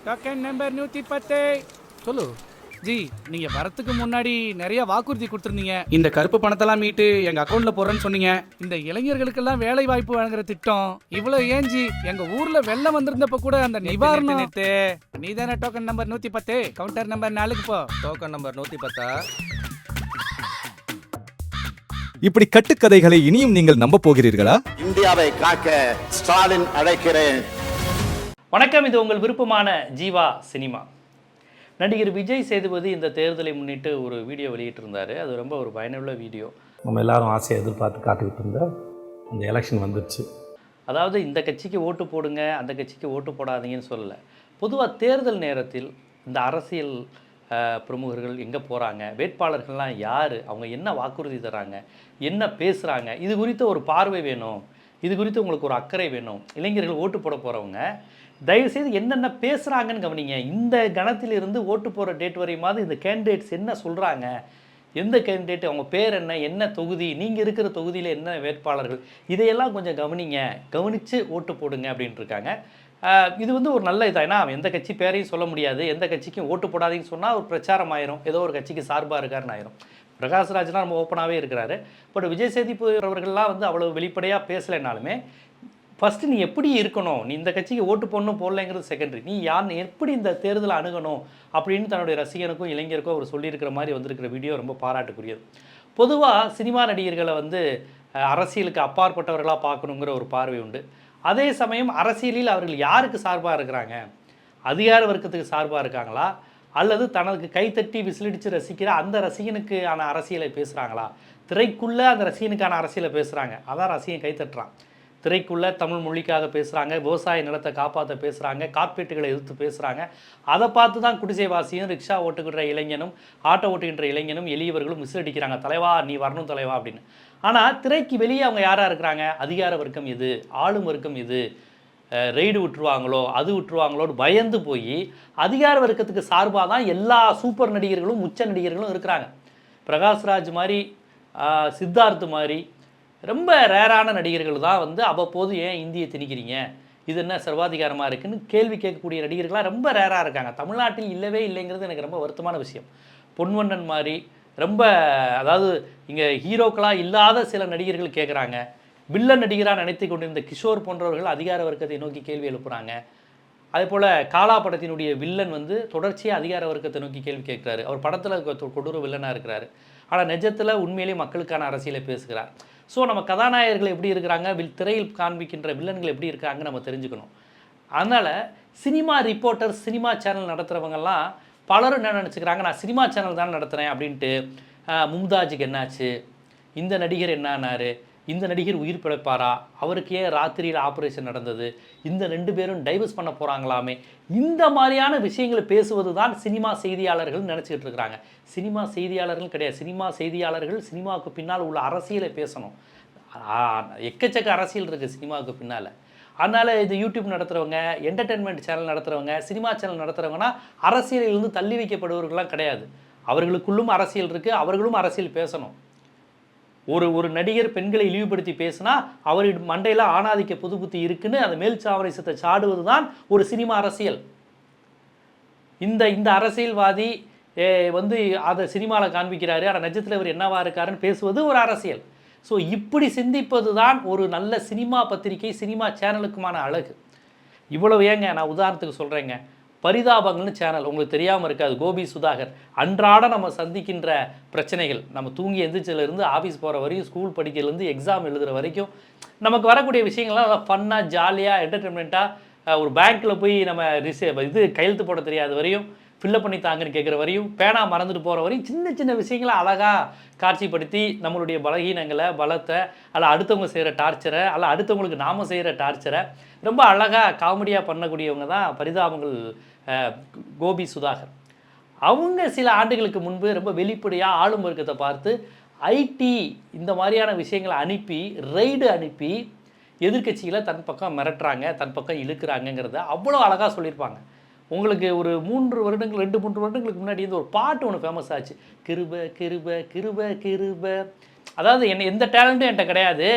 Token number 110. சொல்லு G, நீங்க வரத்துக்கு முன்னாடி நிறைய வாக்குறுதி கொடுத்துருந்தீங்க. இந்த கருப்பு பணத்தெல்லாம் மீட்டு எங்க அக்கௌண்ட்ல போறேன்னு சொன்னீங்க. இந்த இளைஞர்களுக்கெல்லாம் வேலை வாய்ப்பு வழங்குற திட்டம் இவ்வளவு ஏன் ஜி? எங்க ஊர்ல வெள்ளம் வந்திருந்தப்ப கூட அந்த நிவாரணம். நீ தானே டோக்கன் நம்பர் 110, கவுண்டர் நம்பர் 4க்கு போ. Token number 110. இப்படி கட்டுக்கதைகளை இனியும் நீங்கள் நம்ப போகிறீர்களா? இந்தியாவை காக்க ஸ்டாலின் அழைக்கிறேன். வணக்கம், இது உங்கள் விருப்பமான ஜீவா சினிமா. நடிகர் விஜய் சேதுபதி இந்த தேர்தலை முன்னிட்டு ஒரு வீடியோ வெளியிட்டிருந்தார். அது ரொம்ப ஒரு பயனுள்ள வீடியோ. நம்ம எல்லாரும் ஆசையை எதிர்பார்த்து காத்துக்கிட்டு இருந்த அந்த எலெக்ஷன் வந்துடுச்சு. அதாவது இந்த கட்சிக்கு ஓட்டு போடுங்க, அந்த கட்சிக்கு ஓட்டு போடாதீங்கன்னு சொல்லலை. பொதுவாக தேர்தல் நேரத்தில் இந்த அரசியல் பிரமுகர்கள் எங்கே போகிறாங்க, வேட்பாளர்கள்லாம் யார், அவங்க என்ன வாக்குறுதி தராங்க, என்ன பேசுகிறாங்க, இது குறித்து ஒரு பார்வை வேணும், இது குறித்து உங்களுக்கு ஒரு அக்கறை வேணும். இளைஞர்கள் ஓட்டு போட போகிறவங்க தயவுசெய்து என்னென்ன பேசுகிறாங்கன்னு கவனிங்க. இந்த கணத்திலிருந்து ஓட்டு போகிற டேட் வரையுமாவது இந்த கேண்டிடேட்ஸ் என்ன சொல்கிறாங்க, எந்த கேண்டிடேட், அவங்க பேர் என்ன, என்ன தொகுதி, நீங்கள் இருக்கிற தொகுதியில் என்ன வேட்பாளர்கள், இதையெல்லாம் கொஞ்சம் கவனிங்க, கவனித்து ஓட்டு போடுங்க அப்படின்ட்டு இருக்காங்க. இது வந்து ஒரு நல்ல இதாக. ஏன்னா எந்த கட்சி பேரையும் சொல்ல முடியாது, எந்த கட்சிக்கும் ஓட்டு போடாதீங்கன்னு சொன்னால் ஒரு பிரச்சாரம் ஆயிரும், ஏதோ ஒரு கட்சிக்கு சார்பாக இருக்காருன்னு ஆயிரும். பிரகாஷ்ராஜ்லாம் நம்ம ஓப்பனாகவே இருக்கிறாரு. பட் விஜய் சேதுபதி அவர்கள்லாம் வந்து அவ்வளோ வெளிப்படையாக பேசலைனாலுமே ஃபஸ்ட்டு நீ எப்படி இருக்கணும், நீ இந்த கட்சிக்கு ஓட்டு போடணும் போடலைங்கிறது செகண்டரி, நீ யார் எப்படி இந்த தேர்தலை அணுகணும் அப்படின்னு தன்னுடைய ரசிகனுக்கும் இளைஞருக்கும் அவர் சொல்லியிருக்கிற மாதிரி வந்திருக்கிற வீடியோ ரொம்ப பாராட்டுக்குரியது. பொதுவாக சினிமா நடிகர்களை வந்து அரசியலுக்கு அப்பாற்பட்டவர்களாக பார்க்கணுங்கிற ஒரு பார்வை உண்டு. அதே சமயம் அரசியலில் அவர்கள் யாருக்கு சார்பாக இருக்கிறாங்க, அதிகார வர்க்கத்துக்கு சார்பாக இருக்காங்களா, அல்லது தனக்கு கைத்தட்டி விசிலடித்து ரசிக்கிற அந்த ரசிகனுக்கான அரசியலை பேசுகிறாங்களா, திரைக்குள்ளே அந்த ரசிகனுக்கான அரசியலை பேசுகிறாங்க, அதான் ரசிகன் கைத்தட்டுறான். திரைக்குள்ளே தமிழ் மொழிக்காக பேசுகிறாங்க, விவசாய நிலத்தை காப்பாற்ற பேசுகிறாங்க, கார்பரேட்டுகளை எதிர்த்து பேசுகிறாங்க. அதை பார்த்து தான் குடிசைவாசியும் ரிக்ஷா ஓட்டுகின்ற இளைஞனும் ஆட்டோ ஓட்டுகின்ற இளைஞனும் எளியவர்களும் விசிலடிக்கிறாங்க, தலைவா நீ வரணும் தலைவா அப்படின்னு. ஆனால் திரைக்கு வெளியே அவங்க யாராக இருக்கிறாங்க, அதிகார வர்க்கம் எது, ஆளும் வர்க்கம் எது, ரெய்டு விட்டுருவாங்களோ அது விட்டுருவாங்களோன்னு பயந்து போய் அதிகார வர்க்கத்துக்கு சார்பாக தான் எல்லா சூப்பர் நடிகர்களும் உச்ச நடிகர்களும் இருக்கிறாங்க. பிரகாஷ்ராஜ் மாதிரி, சித்தார்த் மாதிரி ரொம்ப ரேரான நடிகர்கள் தான் வந்து அவ்வப்போது ஏன் இந்தியை திணிக்கிறீங்க, இது என்ன சர்வாதிகாரமாக இருக்குன்னு கேள்வி கேட்கக்கூடிய நடிகர்களாக ரொம்ப ரேராக இருக்காங்க. தமிழ்நாட்டில் இல்லவே இல்லைங்கிறது எனக்கு ரொம்ப வருத்தமான விஷயம். பொன்வண்ணன் மாதிரி ரொம்ப, அதாவது இங்கே ஹீரோக்களாக இல்லாத சில நடிகர்கள் கேட்குறாங்க. வில்லன் நடிகராக நினைத்து கொண்டிருந்த கிஷோர் போன்றவர்கள் அதிகார வர்க்கத்தை நோக்கி கேள்வி எழுப்புகிறாங்க. அதே போல் காலா படத்தினுடைய வில்லன் வந்து தொடர்ச்சியாக அதிகார வர்க்கத்தை நோக்கி கேள்வி கேட்குறாரு. அவர் படத்தில் கொடூர வில்லனாக இருக்கிறாரு, ஆனால் நிஜத்தில் உண்மையிலேயே மக்களுக்கான அரசியலை பேசுகிறார். ஸோ நம்ம கதாநாயகர்கள் எப்படி இருக்கிறாங்க, திரையில் காண்பிக்கின்ற வில்லன்கள் எப்படி இருக்காங்க நம்ம தெரிஞ்சுக்கணும். அதனால் சினிமா ரிப்போர்ட்டர், சினிமா சேனல் நடத்துகிறவங்கெல்லாம் பலரும் என்ன நினச்சிக்கிறாங்க, நான் சினிமா சேனல் தான் நடத்துகிறேன் அப்படின்ட்டு. மும்தாஜுக்கு என்னாச்சு, இந்த நடிகர் என்னானார், இந்த நடிகர் உயிர் பிழைப்பாரா, அவருக்கு ஏன் ராத்திரியில் ஆப்ரேஷன் நடந்தது, இந்த 2 பேரும் டைவர்ஸ் பண்ண போகிறாங்களாமே, இந்த மாதிரியான விஷயங்களை பேசுவது தான் சினிமா செய்தியாளர்கள் நினச்சிக்கிட்டு இருக்கிறாங்க. சினிமா செய்தியாளர்கள் கிடையாது. சினிமா செய்தியாளர்கள் சினிமாவுக்கு பின்னால் உள்ள அரசியலை பேசணும். எக்கச்சக்க அரசியல் இருக்குது சினிமாவுக்கு பின்னால். அதனால் இது யூடியூப் நடத்துகிறவங்க, என்டர்டெயின்மெண்ட் சேனல் நடத்துகிறவங்க, சினிமா சேனல் நடத்துகிறவங்கன்னா அரசியலிலிருந்து தள்ளி வைக்கப்படுவர்கள்லாம் கிடையாது. அவர்களுக்குள்ளும் அரசியல் இருக்குது, அவர்களும் அரசியல் பேசணும். ஒரு நடிகர் பெண்களை இழிவுபடுத்தி பேசினா அவர் மண்டையில் ஆணாதிக்க புது புத்தி இருக்குன்னு அந்த மேல் சாவரிசத்தை சாடுவது தான் ஒரு சினிமா அரசியல். இந்த அரசியல்வாதி வந்து அதை சினிமாவில் காண்பிக்கிறாரு, ஆனால் நிஜத்தில் இவர் என்னவா இருக்காருன்னு பேசுவது ஒரு அரசியல். ஸோ இப்படி சிந்திப்பது தான் ஒரு நல்ல சினிமா பத்திரிகை, சினிமா சேனலுக்குமான அழகு. இவ்வளவு ஏங்க, நான் உதாரணத்துக்கு சொல்கிறேங்க, பரிதாபங்கள்னு சேனல் உங்களுக்கு தெரியாமல் இருக்காது. கோபி சுதாகர் அன்றாட நம்ம சந்திக்கின்ற பிரச்சனைகள், நம்ம தூங்கி எந்திரிச்சிலேருந்து ஆஃபீஸ் போகிற வரையும், ஸ்கூல் படிக்கிறதுலேருந்து எக்ஸாம் எழுதுகிற வரைக்கும் நமக்கு வரக்கூடிய விஷயங்கள்லாம் நல்லா ஃபன்னாக ஜாலியாக என்டர்டெயின்மெண்ட்டாக, ஒரு பேங்க்கில் போய் நம்ம கையெழுத்து போட தெரியாத வரையும், ஃபில்லப் பண்ணி தாங்கன்னு கேட்குற வரையும், பேனா மறந்துட்டு போகிற வரையும் சின்ன சின்ன விஷயங்களை அழகாக காட்சிப்படுத்தி நம்மளுடைய பலகீனங்களை, பலத்தை, அல்ல அடுத்தவங்க செய்கிற டார்ச்சரை, அல்ல அடுத்தவங்களுக்கு நாம் செய்கிற டார்ச்சரை ரொம்ப அழகாக காமெடியாக பண்ணக்கூடியவங்க தான் பரிதாபங்கள் கோபி சுதாகர். அவங்க சில ஆண்டுகளுக்கு முன்பு ரொம்ப வெளிப்படையாக ஆளும் வர்க்கத்தை பார்த்து ஐடி இந்த மாதிரியான விஷயங்களை அனுப்பி, ரெய்டு அனுப்பி எதிர்கட்சிகளை தன் பக்கம் மிரட்டுறாங்க, தன் பக்கம் இழுக்கிறாங்கங்கிறத அவ்வளோ அழகாக சொல்லியிருப்பாங்க. உங்களுக்கு ஒரு 2-3 வருடங்களுக்கு முன்னாடி இந்த ஒரு பாட்டு ஒன்று ஃபேமஸ் ஆச்சு, கிருப கிருப கிருப கிருப. அதாவது எந்த டேலண்ட்டும் என்கிட்ட கிடையாது,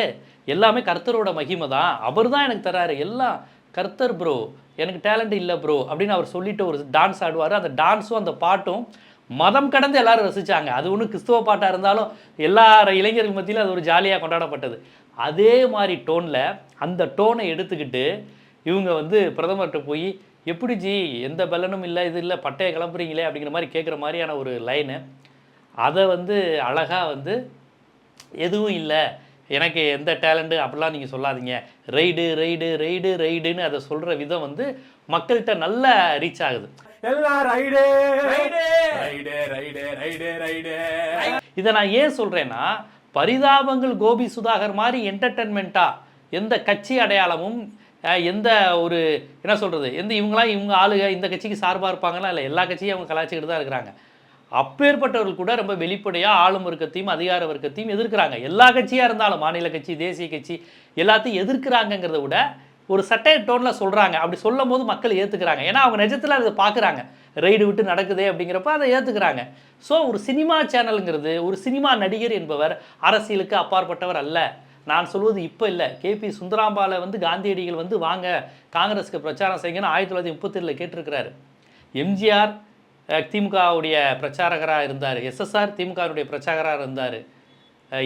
எல்லாமே கர்த்தரோட மகிமை தான், அவர் தான் எனக்கு தராரு, எல்லாம் கர்த்தர் ப்ரோ எனக்கு டேலண்ட் இல்லை ப்ரோ அப்படின்னு அவர் சொல்லிட்டு ஒரு டான்ஸ் ஆடுவார். அந்த டான்ஸும் அந்த பாட்டும் மதம் கடந்து எல்லாரும் ரசித்தாங்க. அது ஒன்றும் கிறிஸ்துவ பாட்டாக இருந்தாலும் எல்லா இளைஞர்கள் மத்தியிலும் அது ஒரு ஜாலியாக கொண்டாடப்பட்டது. அதே மாதிரி டோனில் அந்த டோனை எடுத்துக்கிட்டு இவங்க வந்து பிரதமர்கிட்ட போய் எப்படி ஜி எந்த பலனும் இல்லை இது இல்லை பட்டையை கிளம்புறீங்களே அப்படிங்கிற மாதிரி கேட்குற மாதிரியான ஒரு லைனு. அதை வந்து அழகாக வந்து எதுவும் இல்லை எனக்கு எந்த டேலண்ட்டு அப்படிலாம் நீங்கள் சொல்லாதீங்க, ரைடு ரைடு ரைடு ரைடுன்னு அதை சொல்கிற விதம் வந்து மக்கள்கிட்ட நல்லா ரீச் ஆகுது. இதை நான் ஏன் சொல்கிறேன்னா, பரிதாபங்கள் கோபி சுதாகர் மாதிரி என்டர்டெயின்மெண்ட்டாக எந்த கட்சி அடையாளமும் எந்த ஒரு என்ன சொல்கிறது இவங்க ஆளுங்க இந்த கட்சிக்கு சார்பாக இருப்பாங்களா இல்லை, எல்லா கட்சியும் அவங்க கலாச்சிக்கிட்டு தான் இருக்கிறாங்க. அப்பேற்பட்டவர்கள் கூட ரொம்ப வெளிப்படையாக ஆளும் வர்க்கத்தையும் அதிகார வர்க்கத்தையும் எதிர்க்கிறாங்க. எல்லா கட்சியாக இருந்தாலும் மாநில கட்சி தேசிய கட்சி எல்லாத்தையும் எதிர்க்கிறாங்கங்கிறத விட ஒரு சட்டை டோனில் சொல்கிறாங்க. அப்படி சொல்லும் போது மக்கள் ஏற்றுக்கிறாங்க. ஏன்னா அவங்க நிஜத்தில் அதை பார்க்குறாங்க, ரைடு விட்டு நடக்குதே அப்படிங்கிறப்ப அதை ஏற்றுக்கிறாங்க. ஸோ ஒரு சினிமா சேனலுங்கிறது ஒரு சினிமா நடிகர் என்பவர் அரசியலுக்கு அப்பாற்பட்டவர் அல்ல. நான் சொல்வது இப்போ இல்லை, கேபி சுந்தராம்பாலை வந்து காந்தியடிகள் வந்து வாங்க காங்கிரஸுக்கு பிரச்சாரம் செய்யுங்கன்னு 1937 கேட்டிருக்கிறாரு. எம்ஜிஆர் திமுகவுடைய பிரச்சாரகராக இருந்தார், எஸ்எஸ்ஆர் திமுகவுடைய பிரச்சாரகராக இருந்தார்,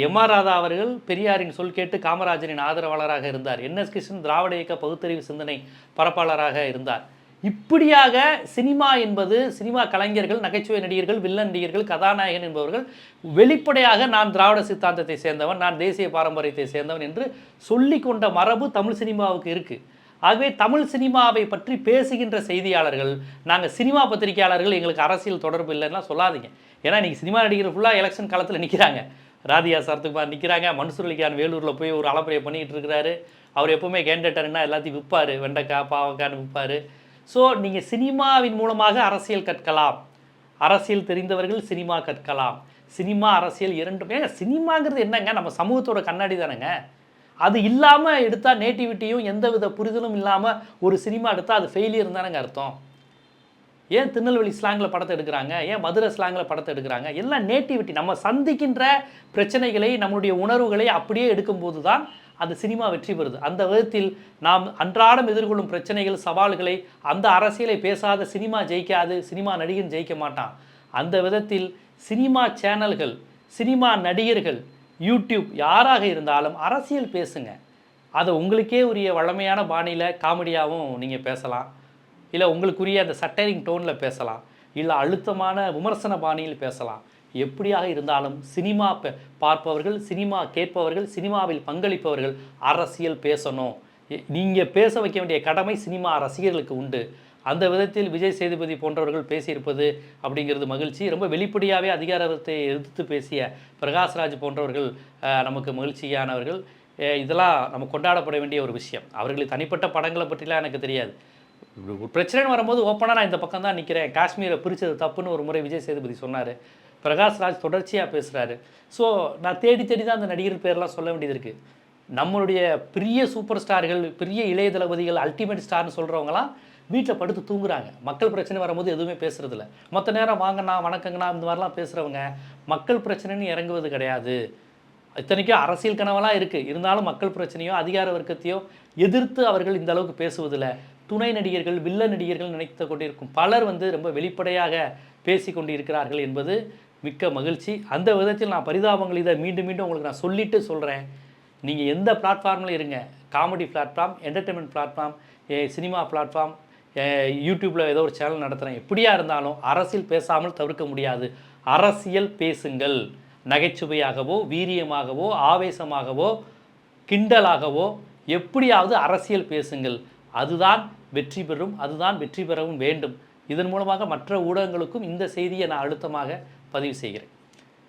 எம்ஆர் ராதா அவர்கள் பெரியாரின் சொல் கேட்டு காமராஜரின் ஆதரவாளராக இருந்தார், என்எஸ் கிருஷ்ணன் திராவிட இயக்க பகுத்தறிவு சிந்தனை பரப்பாளராக இருந்தார். இப்படியாக சினிமா என்பது சினிமா கலைஞர்கள், நகைச்சுவை நடிகர்கள், வில்லன் நடிகர்கள், கதாநாயகன் என்பவர்கள் வெளிப்படையாக நான் திராவிட சித்தாந்தத்தை சேர்ந்தவன், நான் தேசிய பாரம்பரியத்தை சேர்ந்தவன் என்று சொல்லிக்கொண்ட மரபு தமிழ் சினிமாவுக்கு இருக்குது. ஆகவே தமிழ் சினிமாவை பற்றி பேசுகின்ற செய்தியாளர்கள், நாங்கள் சினிமா பத்திரிகையாளர்கள் எங்களுக்கு அரசியல் தொடர்பு இல்லைன்னா சொல்லாதீங்க. ஏன்னா இன்றைக்கி சினிமா நடிகர் ஃபுல்லாக எலெக்ஷன் காலத்தில் நிற்கிறாங்க. ராதியா சரத்குமார் நிற்கிறாங்க, மன்சூர் அலிகான் வேலூரில் போய் ஒரு அலப்பறையை பண்ணிகிட்டு இருக்கிறாரு. அவர் எப்போவுமே கேண்டேட்டர்னா எல்லாத்தையும் விற்பார், வெண்டைக்காய் பாவக்கான்னு விற்பார். ஸோ நீங்கள் சினிமாவின் மூலமாக அரசியல் கற்கலாம், அரசியல் தெரிந்தவர்கள் சினிமா கற்கலாம். சினிமா அரசியல் இரண்டுமே. சினிமாங்கிறது என்னங்க, நம்ம சமூகத்தோட கண்ணாடி தானேங்க. அது இல்லாமல் எடுத்தால் நேட்டிவிட்டியும் எந்த வித புரிதலும் இல்லாமல் ஒரு சினிமா எடுத்தால் அது ஃபெயிலியர் தானேங்க அர்த்தம். ஏன் திருநெல்வேலி ஸ்லாங்கில் படத்தை எடுக்கிறாங்க, ஏன் மதுரை ஸ்லாங்கில் படத்தை எடுக்கிறாங்க? எல்லாம் நேட்டிவிட்டி, நம்ம சந்திக்கின்ற பிரச்சனைகளை நம்முடைய உணர்வுகளை அப்படியே எடுக்கும்போது தான் அந்த சினிமா வெற்றி பெறுது. அந்த விதத்தில் நாம் அன்றாடம் எதிர்கொள்ளும் பிரச்சனைகள் சவால்களை அந்த அரசியலை பேசாத சினிமா ஜெயிக்காது, சினிமா நடிகன் ஜெயிக்க மாட்டான். அந்த விதத்தில் சினிமா சேனல்கள், சினிமா நடிகர்கள், யூடியூப் யாராக இருந்தாலும் அரசியல் பேசுங்க. அதை உங்களுக்கே உரிய வழமையான பாணியில் காமெடியாகவும் நீங்கள் பேசலாம், இல்லை உங்களுக்குரிய அந்த சட்டைரிங் டோனில் பேசலாம், இல்லை அழுத்தமான விமர்சன பாணியில் பேசலாம். எப்படியாக இருந்தாலும் சினிமா பார்ப்பவர்கள், சினிமா கேட்பவர்கள், சினிமாவில் பங்களிப்பவர்கள் அரசியல் பேசணும். நீங்கள் பேச வைக்க வேண்டிய கடமை சினிமா ரசிகர்களுக்கு உண்டு. அந்த விதத்தில் விஜய் சேதுபதி போன்றவர்கள் பேசியிருப்பது அப்படிங்கிறது மகிழ்ச்சி. ரொம்ப வெளிப்படையாகவே அதிகாரத்தை எதிர்த்து பேசிய பிரகாஷ்ராஜ் போன்றவர்கள் நமக்கு மகிழ்ச்சியானவர்கள். இதெல்லாம் நம்ம கொண்டாடப்பட வேண்டிய ஒரு விஷயம். அவர்களுக்கு தனிப்பட்ட படங்களை பற்றிலாம் எனக்கு தெரியாது. பிரச்சனைன்னு வரும்போது ஓப்பனாக நான் இந்த பக்கம் தான் நிற்கிறேன், காஷ்மீரை பிரித்தது தப்புன்னு ஒரு முறை விஜய் சேதுபதி சொன்னார். பிரகாஷ்ராஜ் தொடர்ச்சியாக பேசுகிறாரு. ஸோ நான் தேடி தேடி தான் அந்த நடிகர் பேர்லாம் சொல்ல வேண்டியது இருக்குது. நம்மளுடைய பெரிய சூப்பர் ஸ்டார்கள், பெரிய இளைய தளபதிகள், அல்டிமேட் ஸ்டார்னு சொல்கிறவங்களாம் வீட்டில் படுத்து தூங்குறாங்க. மக்கள் பிரச்சனை வரும்போது எதுவுமே பேசுகிறதில்ல. மற்ற நேரம் வாங்கண்ணா வணக்கங்கண்ணா இந்த மாதிரிலாம் பேசுகிறவங்க மக்கள் பிரச்சனைன்னு இறங்குவது கிடையாது. இத்தனைக்கும் அரசியல் கனவெல்லாம் இருக்குது, இருந்தாலும் மக்கள் பிரச்சனையோ அதிகார வர்க்கத்தையோ எதிர்த்து அவர்கள் இந்த அளவுக்கு பேசுவதில்லை. துணை நடிகர்கள், வில்ல நடிகர்கள் நினைத்து கொண்டிருக்கும் பலர் வந்து ரொம்ப வெளிப்படையாக பேசி கொண்டு இருக்கிறார்கள் என்பது மிக்க மகிழ்ச்சி. அந்த விதத்தில் நான் பரிதாபங்கள் இதை மீண்டும் மீண்டும் உங்களுக்கு நான் சொல்லிட்டு சொல்கிறேன். நீங்கள் எந்த பிளாட்ஃபார்மில் இருங்க, comedy platform, entertainment platform, cinema platform, யூடியூப்பில் ஏதோ ஒரு சேனல் நடத்துகிறேன், எப்படியா இருந்தாலும் அரசியல் பேசாமல் தவிர்க்க முடியாது. அரசியல் பேசுங்கள். நகைச்சுவையாகவோ, வீரியமாகவோ, ஆவேசமாகவோ, கிண்டலாகவோ எப்படியாவது அரசியல் பேசுங்கள். அதுதான் வெற்றி பெறும், அதுதான் வெற்றி பெறவும் வேண்டும். இதன் மூலமாக மற்ற ஊடகங்களுக்கும் இந்த செய்தியை நான் அழுத்தமாக பதிவு செய்கிறேன்.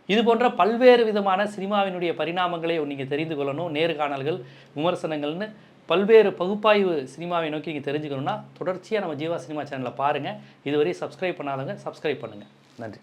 இது போன்ற பல்வேறு விதமான சினிமாவினுடைய பரிணாமங்களை நீங்கள் தெரிந்து கொள்ளணும், நேர்காணல்கள், விமர்சனங்கள்னு பல்வேறு பகுப்பாய்வு சினிமாவை நோக்கி நீங்கள் தெரிஞ்சுக்கணுன்னா தொடர்ச்சியாக நம்ம ஜீவா சினிமா சேனலை பாருங்கள். இதுவரை சப்ஸ்கிரைப் பண்ணாதவங்க சப்ஸ்கிரைப் பண்ணுங்கள். நன்றி.